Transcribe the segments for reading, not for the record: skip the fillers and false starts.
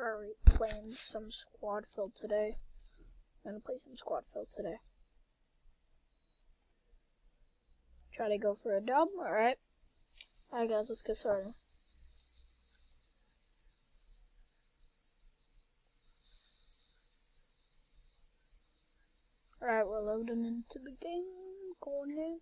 Alright, playing some squad fill today. I'm gonna play some squad fill today. Try to go for a dub, alright. Alright guys, let's get started. Alright, we're loading into the game. Going in.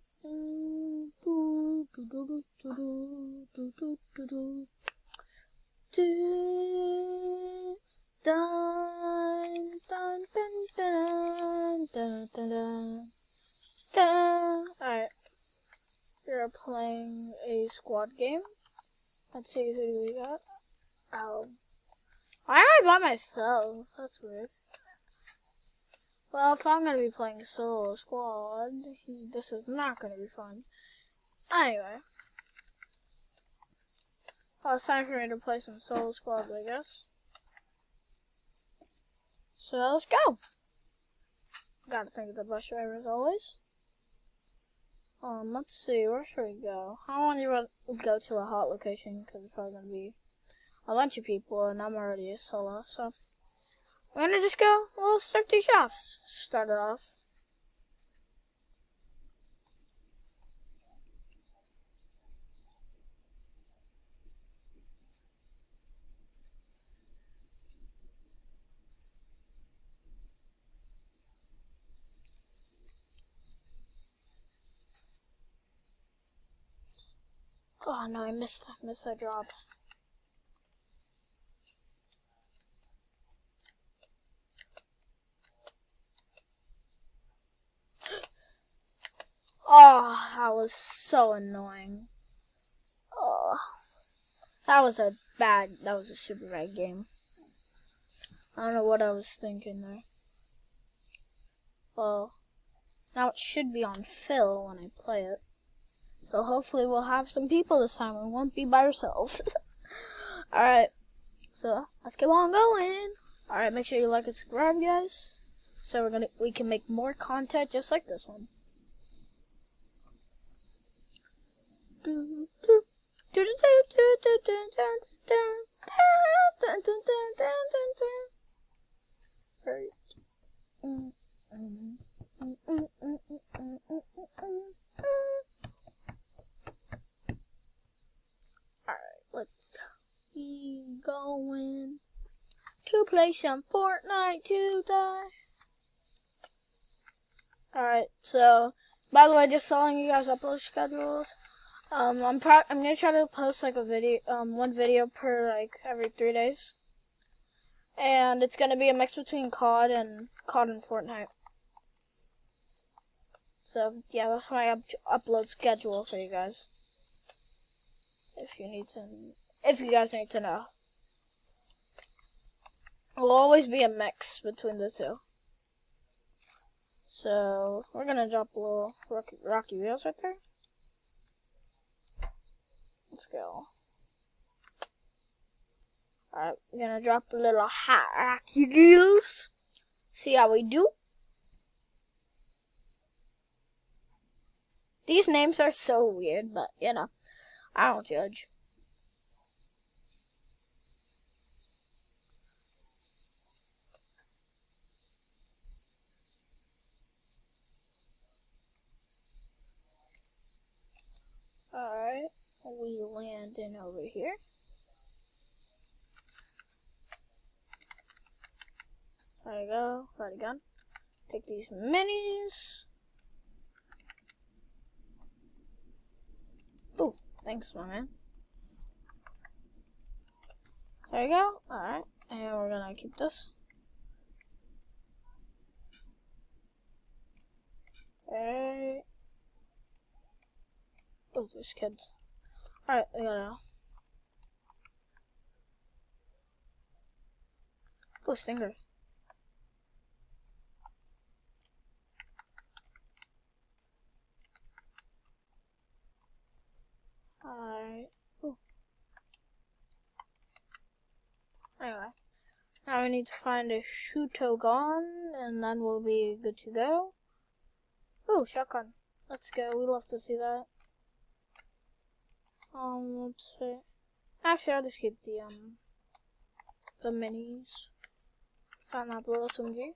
Alright, we're playing a squad game. Let's see who we got. Oh, why am I by myself? That's weird. Well, if I'm gonna be playing solo squad, this is not gonna be fun. Anyway, well, it's time for me to play some solo squad, I guess. So let's go. Gotta think of the bus driver as always. Let's see, where should we go? I want to go to a hot location because it's probably gonna be a bunch of people, and I'm already a solo, so we're gonna just go a little thrifty shops. Start it off. Oh no, I missed that drop. Oh, that was so annoying. Oh, that was a super bad game. I don't know what I was thinking there. Well, now it should be on fill when I play it. So hopefully we'll have some people this time. We won't be by ourselves. Alright, so let's keep on going. Alright, make sure you like and subscribe, guys. So we can make more content just like this one. Alright, let's be going to play some Fortnite today. Alright, so by the way, just telling you guys upload schedules. I'm gonna try to post like a video, one video per like every 3 days, and it's gonna be a mix between COD and Fortnite. So yeah, that's my upload schedule for you guys. If you guys need to know, it'll always be a mix between the two. So we're gonna drop a little Rocky Wheels right there. Let's go. Alright, we're gonna drop a little hot Rocky Wheels. See how we do. These names are so weird, but you know, I don't judge. Alright, we land in over here. There you go, got a gun. Take these minis. Ooh, thanks, my man. There you go. Alright, and we're gonna keep this. Alright. Oh, there's kids. Alright, we gotta. Oh, Stinger. Alright. Ooh. Anyway. Now we need to find a Shutogon, and then we'll be good to go. Ooh, shotgun. Let's go. We love to see that. Let's see. Actually, I'll just keep the the minis. Found that blue SMG.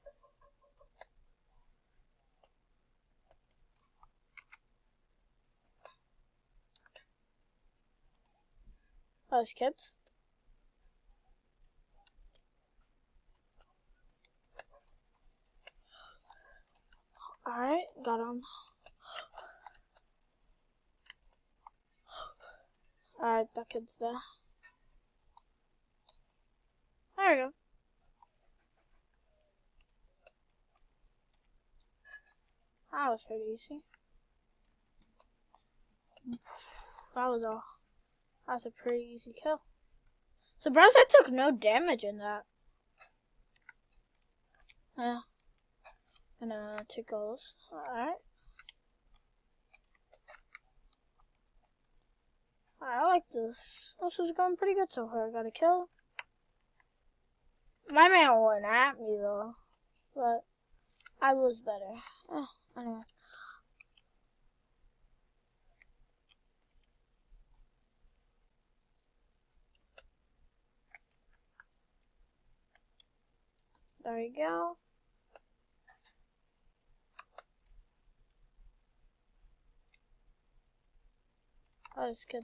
Those kids. Alright, got him. Alright, that kid's there. There we go. That was pretty easy. That was a pretty easy kill. Surprised I took no damage in that. Yeah. Gonna take all this. Alright. I like this. This is going pretty good so far. I got a kill. My man went at me though, but I was better. Anyway. There we go. That was good.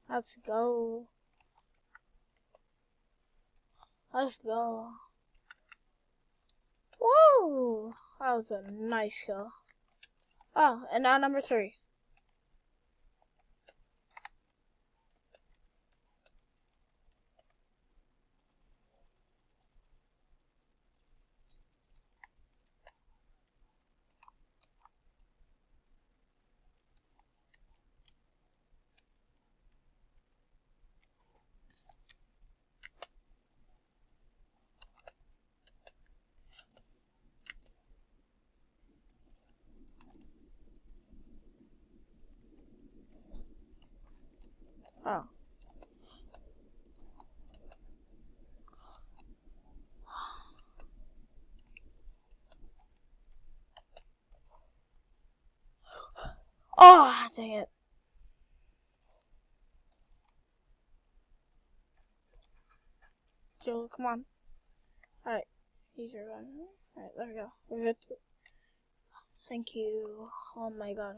Let's go. Let's go. Whoa! That was a nice kill. Oh, and now number 3. Oh. Oh, dang it. Joe, come on. Alright. Use your gun. Alright, there we go. We're good. Thank you. Oh my god.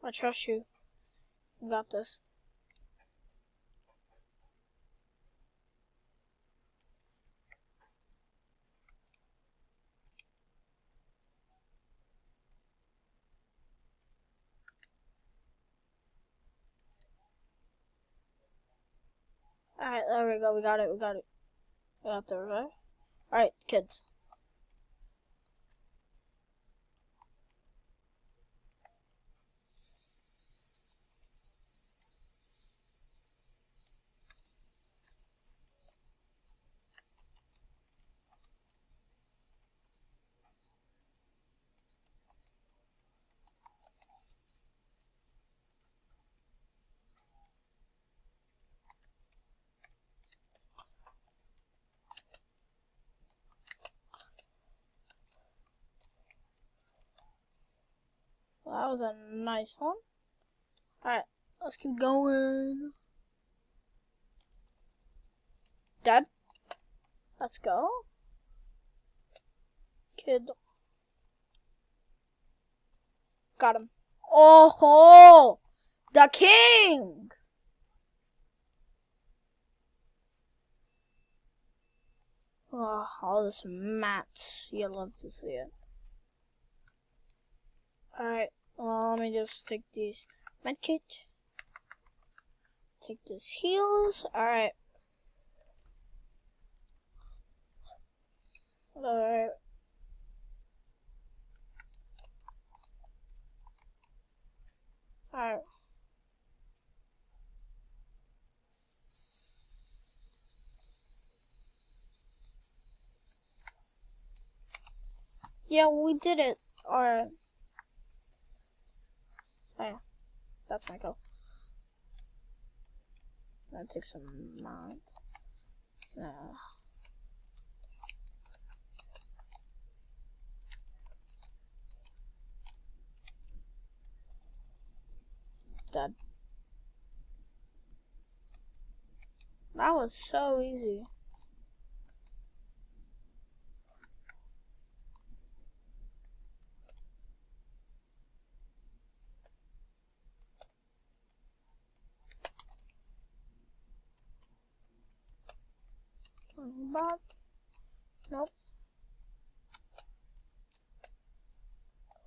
I trust you. You got this. Alright, there we go. We got it. We got it. We got the revive. Alright, kids. Well, that was a nice one. Alright, let's keep going. Dead. Let's go. Kid. Got him. Oh ho! The king! Oh, all this mats. You love to see it. Alright, well, let me just take these medkit. Take these heals. Alright. Alright. Alright. Yeah, we did it. Alright. Oh, yeah. That's my goal. That takes some amount. Dead. That was so easy. But nope.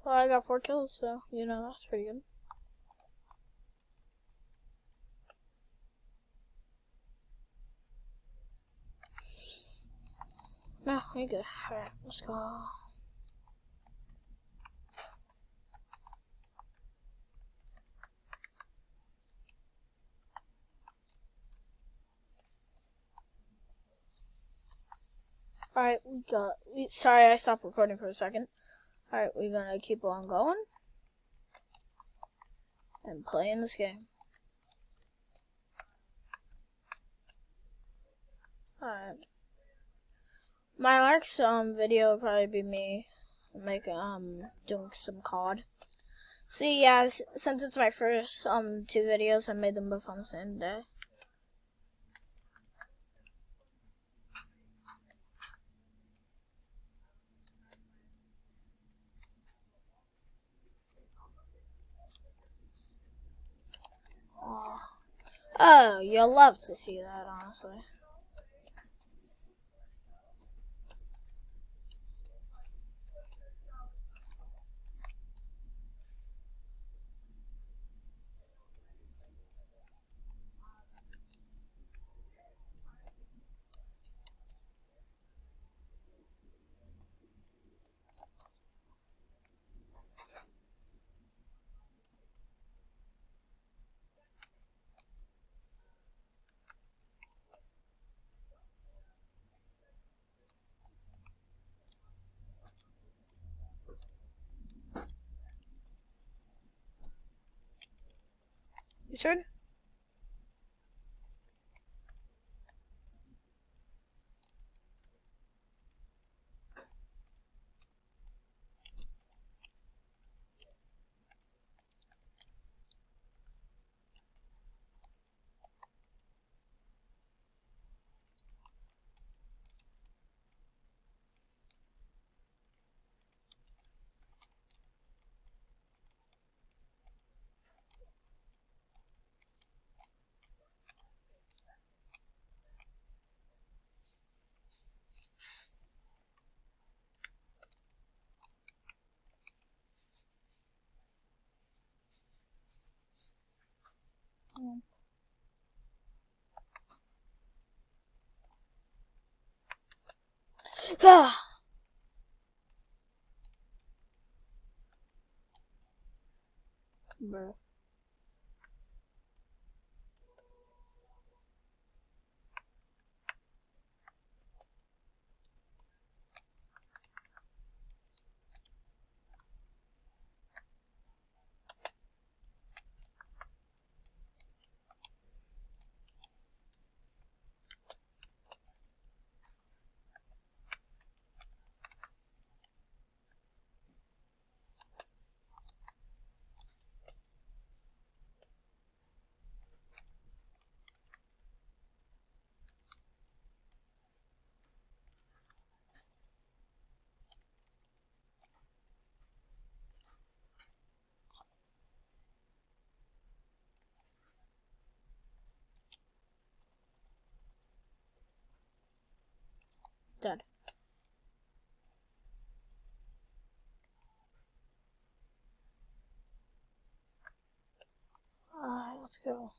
Well, I got 4 kills, so you know that's pretty good. No, we good. Alright, let's go. Alright, sorry, I stopped recording for a second. Alright, we're gonna keep on going and playing this game. Alright. My next video will probably be me doing some COD. See, yeah, since it's my first 2 videos, I made them both on the same day. Oh, you'll love to see that, honestly. You sure? Ah. Bruh. Dead. Alright, let's go.